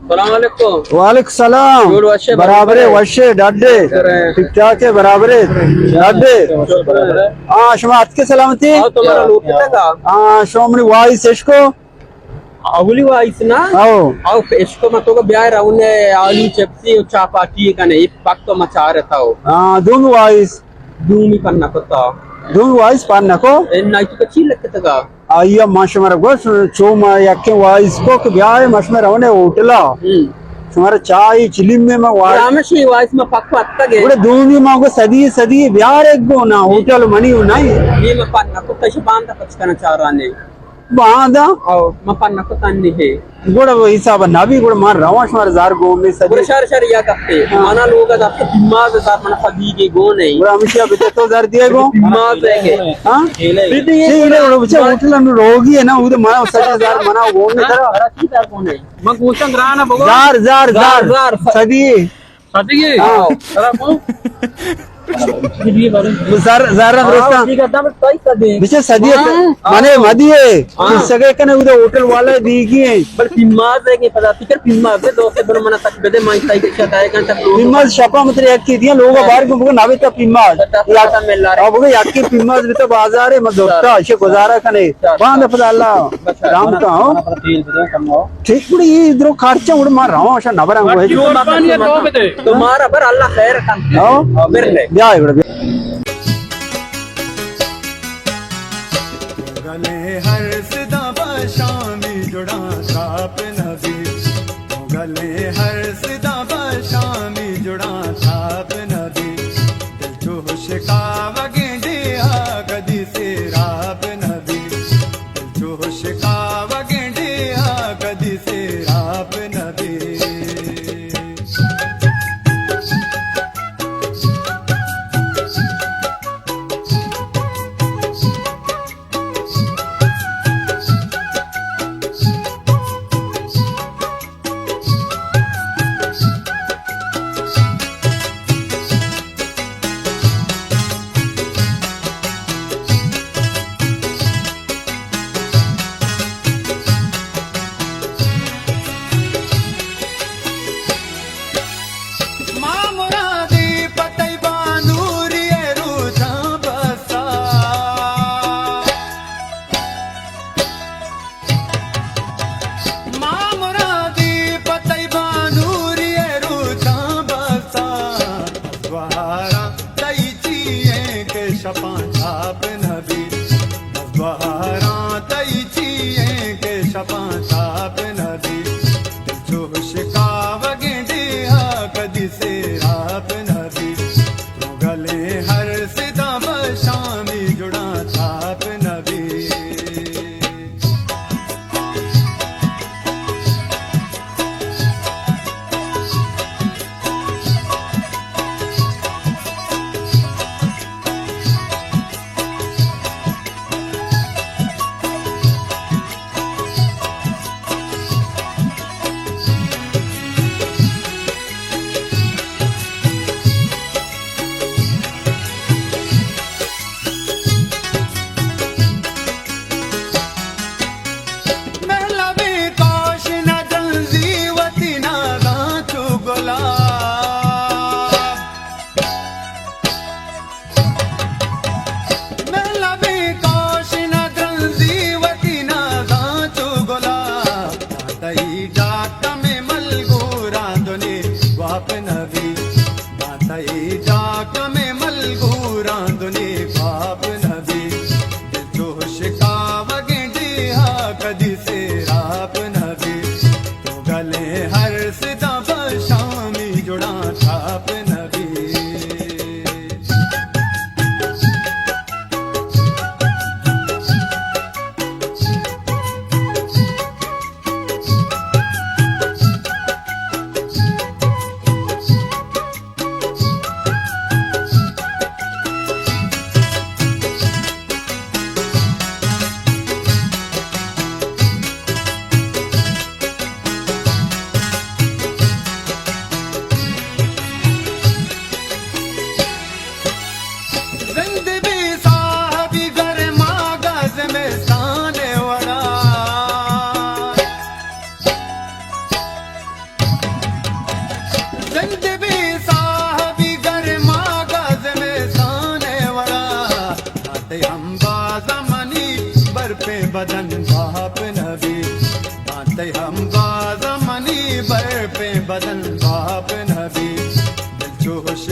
वालेकुम सलाम। बराबर है वशे डाडे ठीक ठाक है बराबर है डाडे। हाँ शुमा के सलामती। हाँ शोमनी वाइस इसको Awuli wa isna au esko matoga biar raune alu chepsi chapati kane ipakto machare tao हाँ दूंगी वाइस dumi panna kota दूंगी वाइस पान नको enna itu kecil ketaga आइया माशमर गोश चोमा याके वाइस को के ब्याह माशमर होने होटला तुम्हारा चाय चिली में मैं vice rameshi wa isma pakko attage बड़े दूंगी माँ को सदी सदी ब्याह एक गो ना होटल मनी हो नहीं ni ma panna kota shibanda pachkana charane बांधा au ma panna kota ni he गुड़ा वो हिसाब ना भी गुड़ा मार रवाश मार जार गो में सदी bura shar ya katte mana loga da dimag da mana khadi ge go nahi गुड़ा हमेशा बिते तो जार दिए गो dimag ge हाँ ये गुड़ा बच्चे होटल में रोगी है ना उधर मना सदी जार मना वो में करा rasi dar go nahi mag usang rana bogo jar jar jar सदी sadi ge tara mo jar jar दोस्ता बिचे सदी माने मदी है सगे कने उधर होटल वाला दीगी है पर पिम्माज है कि पता तिकर पिम्माज है दोस्त बन मना तक बेदे माई ताई के चटाए घंटा पिम्माज शपा मत एक की दिया लोग बाहर को बुको नावे ता पिम्माज याता मिल रहा अब बुको याकी पिम्माज भी तो बाजार है मत दोस्ता ऐसे गुजारा कने बांध पता अल्लाह राम का हो ठीक बड़ी ये इधर खर्चा उड़ मार रहा हूं ऐसा नबरंग है तुम्हारा पर अल्लाह खैर कर हो मेरे ले ब्याह है बड़ा गले हर सिदा शामी जुड़ा साप नबी गले हर सिदा शामी जुड़ा साप नबी दिल जोश का वगेंडिया कदी से राब नबी दिल जोश का वगेंडिया कदी से राब नबी बदन बाप नबी बाते हम बाज मनी बर पे बदन बाप नबी दिल जोश